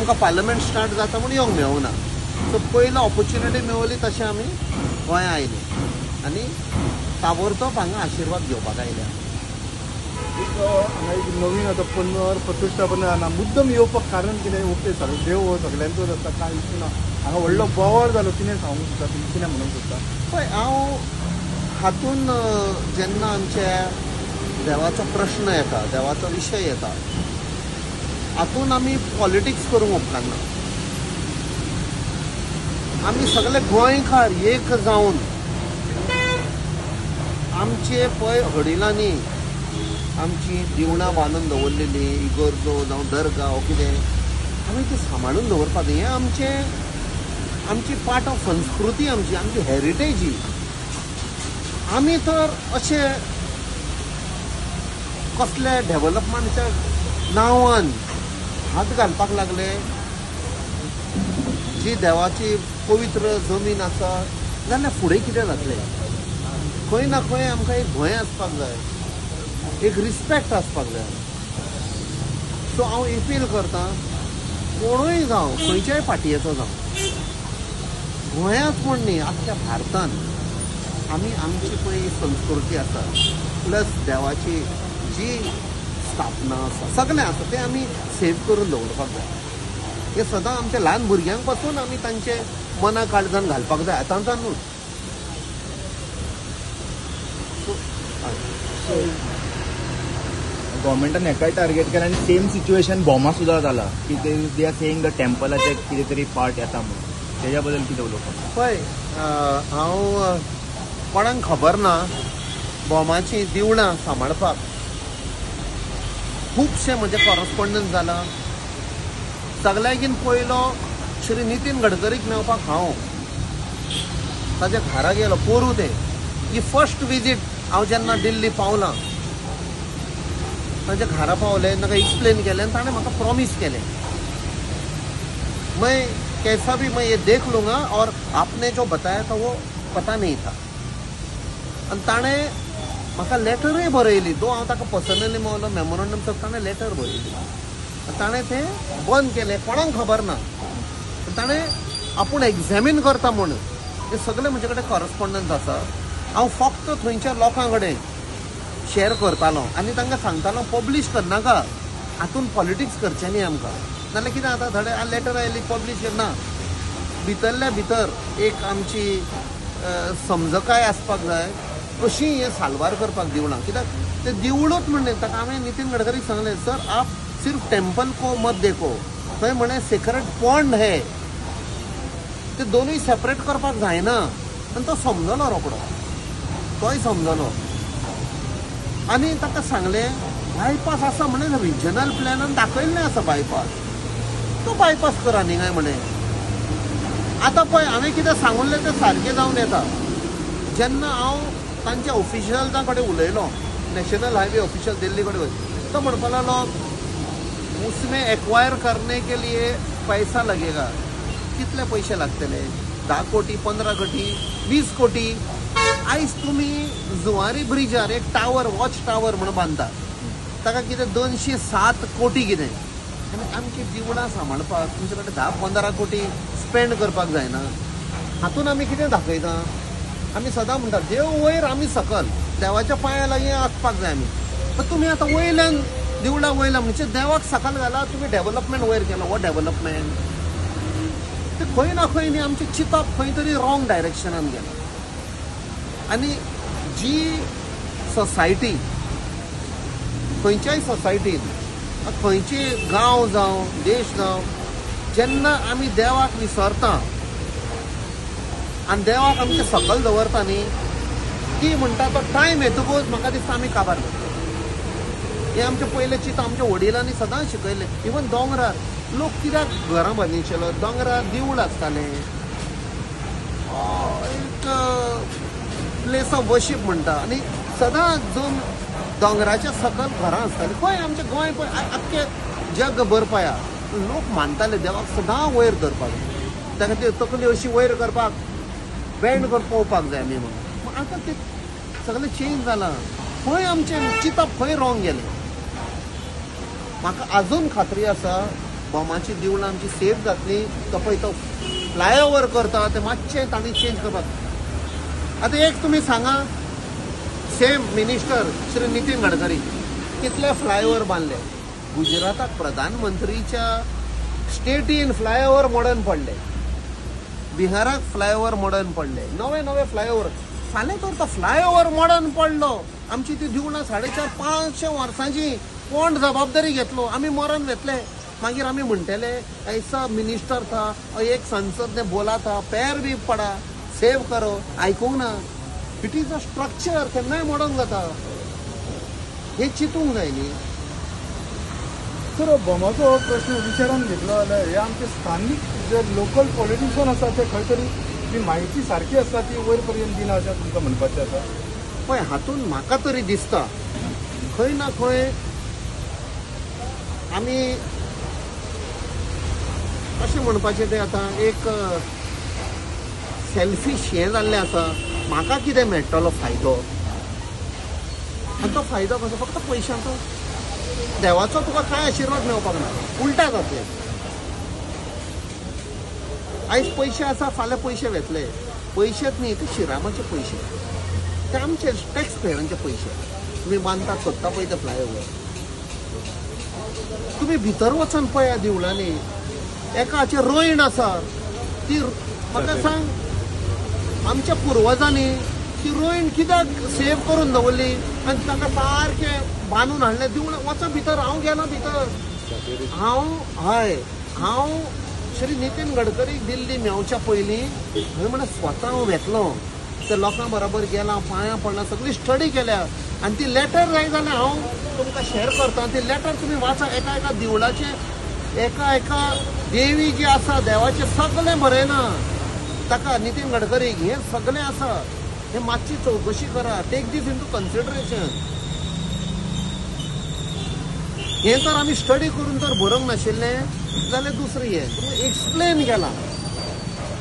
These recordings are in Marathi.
आमकां पार्लमेंट स्टार्ट जाता म्हूण येवंक मेळूंक ना. सो पयलो ऑपॉर्च्युनिटी मेळ्ळी तशें आमी गोंया आयले आनी ताबडतोब हांगा आशिर्वाद घेवपाक आयले. एक नवीन आतां पुनर प्रतिश्ठापन जाना मुद्दम येवपाक कारण कितें? ओके सगळे देव हो सगळ्यांचोच आसता, कांय इशू ना. हांगा व्हडलो बोवाळ जालो, कितें सांगूंक सोदता तुमी, कितें म्हणूंक सोदता? पळय हांव हातून जेन्ना आमच्या देवाचो प्रश्न येता, देवाचो विशय येता, हातून आमी पॉलिटिक्स करूंक उपकारना. आमी सगळे गोंयकार एक जावन आमचे पळय हडिलांनी आमची दिवणां बांदून दवरलेली, इगर्जो जावं दर्गा वो कितें, आमी ती सांबाळून दवरपाक हें आमची पार्ट ऑफ संस्कृती, आमची हेरिटेज ही. आमी तर अशे कसले डेव्हलपमेंटाच्या नांवान हात घालपाक लागले. जी देवाची पवित्र जमीन आसा जाल्यार फुडें कितें जातलें? खंय ना खंय आमकां एक भंय आसपाक जाय, एक रिस्पेक्ट आसपाक जाय. सो हांव अपील करतां, कोणूय जावं, खंयच्याय पार्टयेचो जावं, गोंयांत म्हण न्ही आख्ख्या भारतांत आमी आमची पळय संस्कृती आसा प्लस देवाची जी स्थापना आसा सगळें आसा तें आमी सेव करून दवरपाक जाय. हे सदां आमच्या ल्हान भुरग्यांक पासून आमी तांचे मना काळजान घालपाक जाय आतांच्यानूच. गव्हर्मेंटान हेकाय टार्गेट केला आनी सेम सिच्युएशन बॉमा सुद्दां जाला की दे आर सेयिंग द टेम्पलाचे कितें तरी पार्ट येता म्हणून. तेज्या बद्दल कितें उलोवपाक? पळय हांव कोणाक खबर ना बॉमाची दिवणां सांबाळपाक खुबशे म्हजे कॉरस्पॉन्डन्स जाला. सगळ्याकीन पयलो श्री नितीन गडकरीक मेळपाक हांव ताच्या घरा गेलो पोरू ते. ही फर्स्ट विजीट हांव जेन्ना दिल्ली पावलां ताच्या घरा पावलें, ताका एक्सप्लेन केलें आनी ताणें म्हाका प्रॉमीस केलें, मैं कैसा भी मैं ये देख लूँगा और आपने जो बताया था वो पता नहीं था. आनी ताणें म्हाका लेटरूय बरयली, दो हांव ताका पर्सनली मेळलो मेमोरंडम, तर ताणें लेटर बरयली. ताणें तें बंद केलें, कोणाक खबर ना. ताणें आपूण एग्जामीन करता म्हणून हे सगळे म्हजे कडेन कॉरस्पॉन्डन्स आसा. हांव फक्त थंयच्या लोकां कडेन शेअर करतालो आनी तांकां सांगतालो पब्लीश करनाका, हातून पॉलिटिक्स करचें न्ही आमकां. नाल्यार कितें जाता, थोडे लेटर आयली पब्लीश करना, भितरल्या भितर एक आमची समजकाय आसपाक जाय कशी हें साल्वार करपाक दिवणां. कित्याक ते दिवळूच म्हणले ताका हांवें नितीन गडकरीक सांगलें, सर आप सिर्फ टेम्पल को मत देखो, थंय म्हणे सेक्रेट पॉन्ड हे, ते दोनूय सेपरेट करपाक जायना. आनी तो समजलो रोकडो, तोय समजलो. आनी ताका सांगलें बायपास आसा म्हणे, रिजनल प्लॅनान दाखयल्लें आसा बायपास, तो बायपास करा न्ही काय म्हणे. आतां पळय हांवें कितें सांगुल्लें तें सारकें जावन येता. जेन्ना हांव तांच्या ऑफिशियल्सां कडेन उलयलो, नॅशनल हायवे ऑफिशियल दिल्ली कडेन, तो म्हणपाक लागलो उसमें एक्वायर करने के लिए पैसा लगेगा. कितले पैसे लागतले? 10 कोटी, 15 कोटी, 20 कोटी. आयज तुमी जुवारी ब्रिजार एक टावर, वॉच टावर म्हणून बांदता, ताका कितें 207 कोटी कितें. आनी आमची दिवणां सांबाळपाक तुमचे कडेन 10-15 कोटी स्पेंड करपाक जायना. हातून आमी कितें दाखयता? आमी सदां म्हणटा देव वयर आमी सकल, देवाच्या पांया लागीं आसपाक जाय आमी. पण तुमी आतां वयल्यान दिवळा वयल्या म्हणजे देवाक सकल घाला, तुमी डेव्हलपमेंट वयर केलो. हो डेव्हलपमेंट ते खंय ना खंय न्ही आमचें चिंतप खंय तरी रॉंग डायरेक्शनान गेलां. आनी जी सोसायटी खंयच्याय सोसायटीन, खंयची गांव जावं देश जावं, जेन्ना आमी देवाक विसरता आनी देवाक आमचे सकल दवरता न्ही, ती म्हणटा तो टायम येतकूच म्हाका दिसता आमी काबार करता. हे आमचे पयले चिंत आमच्या वडिलांनी सदां शिकयलें. इवन दोंगरार लोक कित्याक घरां बांदिनाशिल्लो? दोंगरार देवूळ आसतालें, एक प्लेस ऑफ वर्शीप म्हणटा. आनी सदां जो दोंगराच्या सकल घरां आसतालीं. पळय आमचें गोंय पळय आख्खें जगभर पळया लोक मानताले देवाक सदां वयर धरपाक. त्या खातीर तकली अशी वयर करपाक, बँड करून पळोवपाक जाय आमी म्हणून. आतां तें सगळें चेंज जालां. खंय आमचें चिंतप खंय रॉंग गेलें. म्हाका आजून खात्री आसा बॉमाची देवळां आमची सेफ जातली तो पळय तो फ्लायओव्हर करता ते मातशें तांणी चेंज करपाक. आतां एक तुमी सांगा, सेम मिनिस्टर श्री नितीन गडकरी कितले फ्लायओव्हर बांदले. गुजराताक प्रधानमंत्रीच्या स्टेटीन फ्लायओव्हर मॉडर्न पडले, बिहाराक फ्लायओव्हर मॉडर्न पडले, नवे नवे फ्लायओव्हर. फाल्यां तर तो फ्लायओव्हर मॉडर्न पडलो, आमची ती देवळां 450-500 वर्सांची कोण जबाबदारी घेतलो. आमी मरण वेतले. मागीर आमी म्हणटले ऐसा मिनिस्टर था और एक संसद ने बोला था पैर भी पडा सेव करो, आयकूंक ना. इट इज अ स्ट्रक्चर, केन्नाय मॉडर्न जाता. हे चिंतूंक जाय न्ही. सर बॉमाचो प्रश्न विचारान घेतलो जाल्यार हे आमचे स्थानिक जे लोकल पॉलिटिशियन आसा ते खंय तरी ती म्हायती सारखी आसा ती वयर पर्यंत दिना अशें तुमकां म्हणपाचें आसा. पळय हातून म्हाका तरी दिसता खंय ना खंय आमी कशें म्हणपाचें तें आतां एक सेल्फीश हें जाल्लें आसा. म्हाका कितें मेळटलो फायदो, आनी तो फायदो कसो फक्त पयशांचो. देवाचो तुका कांय आशिर्वाद मेळपाक ना, उलटा जातलें. आयज पयशे आसा, फाल्यां पयशे वेतले. पयशेच न्ही, ते श्रीरामाचे पयशे, ते आमचे टॅक्स पेयरांचे पयशे. तुमी बांदतात सोदता पळय ते फ्लायओव्हर, तुमी भितर वचून पळया देवळांनी एका हाचेर रोयण आसा. ती म्हाका सांग, आमच्या पुर्वजांनी ती रोयण कित्याक सेव करून दवरली आनी ताका सारकें बांदून हाडलें. देवळां वचा भितर. हांव गेला भितर. हांव श्री नितीन गडकरीक दिल्ली मेवच्या पयलीं थंय म्हणून स्वता हांव वेतलो. त्या लोकां बरोबर गेला, पांयां पडला, सगळी स्टडी केल्या. आनी ती लेटर जाय जाल्यार हांव तुमकां शेअर करता. ती लेटर तुमी वाचा. एका एका देवळाचे, एका देवी जी आसा देवाचें सगळें बरयना ताका नितीन गडकरीक. हें सगळें आसा. हे मातशी चवकशी करा. टेक दीस इंटू कन्सिडरेशन. हें जर आमी स्टडी करून जर बरोवंक नाशिल्लें जाल्यार दुसरें हें तुमी एक्सप्लेन केलां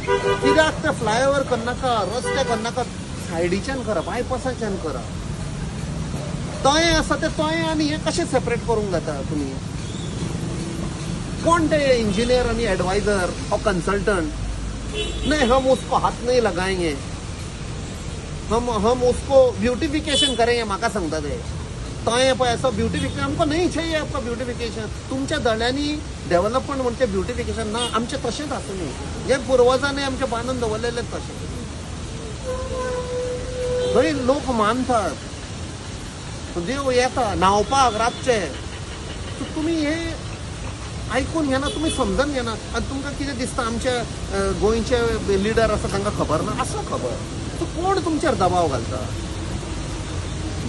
कित्याक ते फ्लायओव्हर करनाका, रस्ते करनाका, सायडीच्यान करा, बायपासाच्यान करा. तळें आसा ते तळें आनी हें कशें सेपरेट करूंक जाता तुमी. कौन थे इंजीनियर आणि एडवाइजर और कंसल्टेंट. नहीं, हम उसको हाथ नहीं लगाएंगे, हम उसको ब्यूटिफिकेशन करेंगे. म्हाका सांगता ते तळें पळय असं ब्युटिफिकेशन हमको नहीं चाहिए. आपका ब्युटिफिकेशन तुमच्या दळ्यांनी डेव्हलपमेंट म्हणचे ब्युटिफिकेशन ना. आमचे तशेंच आसुनी, जे पुर्वजांनी आमचे बांदून दवरलेले तशें. थंय लोक मानतात, देव येता न्हांवपाक रातचे. तुमी हे आयकून घेना, तुमी समजून घेना. आनी तुमकां कितें दिसता आमचे गोंयचे लिडर आसा तांकां खबर ना. आसा खबर. सो कोण तुमचेर दबाव घालता.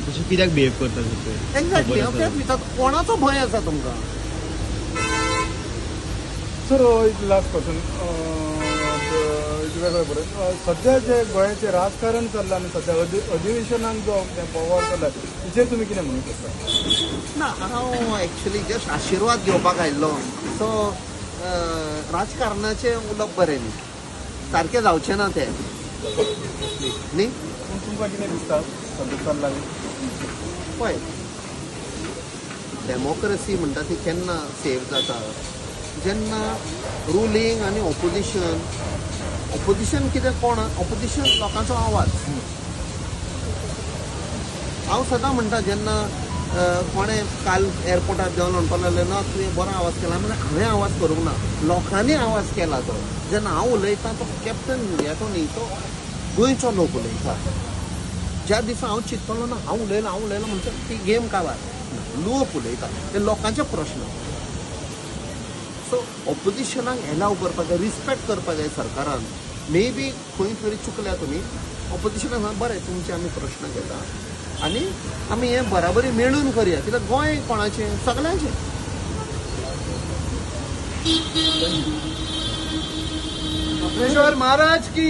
तशें कित्याक बिहेव करता. एक्झॅक्टली. तेच विचार, कोणाचो भंय आसा तुमकां. सर एक लास्ट क्वेश्चन वेगळें बरें. सध्या जे गोंयाचें राजकारण चल्लां आनी सध्या अधिवेशनाक जो बोवाळ चल्ला तेचेर तुमी कितें म्हणूंक शकता. ना, हांव एक्चुली जस्ट आशिर्वाद घेवपाक आयिल्लो. सो राजकारणाचें उलोवप बरें न्ही, सारकें जावचें ना तें न्ही. तुमकां कितें दिसता सध्या चल्लां पळय, डेमोक्रेसी म्हणटा ती केन्ना सेव जाता जेन्ना रुलींग आनी ऑपोजिशन. ऑपोजिशन कितें कोण. ऑपोजिशन लोकांचो आवाज. हांव सदां म्हणटा जेन्ना कोणें काल एअरपोर्टार देंवन म्हणपाक लागलें ना तुवें बरो आवाज केला, म्हणजे हांवें आवाज करूंक ना, लोकांनी आवाज केला तो. जेन्ना हांव उलयतां तो कॅप्टन येतो न्ही, तो गोंयचो लोक उलयता. ज्या दिसा हांव चिंतलो ना हांव उलयलां म्हणजे ती गेम काबार. लोक उलयता, ते लोकांचे प्रश्न. सो ऑपोजिशनाक एलाव करपाक जाय, रिस्पेक्ट करपाक जाय सरकारान. मे बी खंय तरी चुकल्या तुमी. ऑपोजिशनाक बरें तुमचे आमी प्रश्न घेता आनी आमी हें बराबरी मेळून करया. कित्याक गोंय कोणाचें, सगळ्यांचें. महाराज की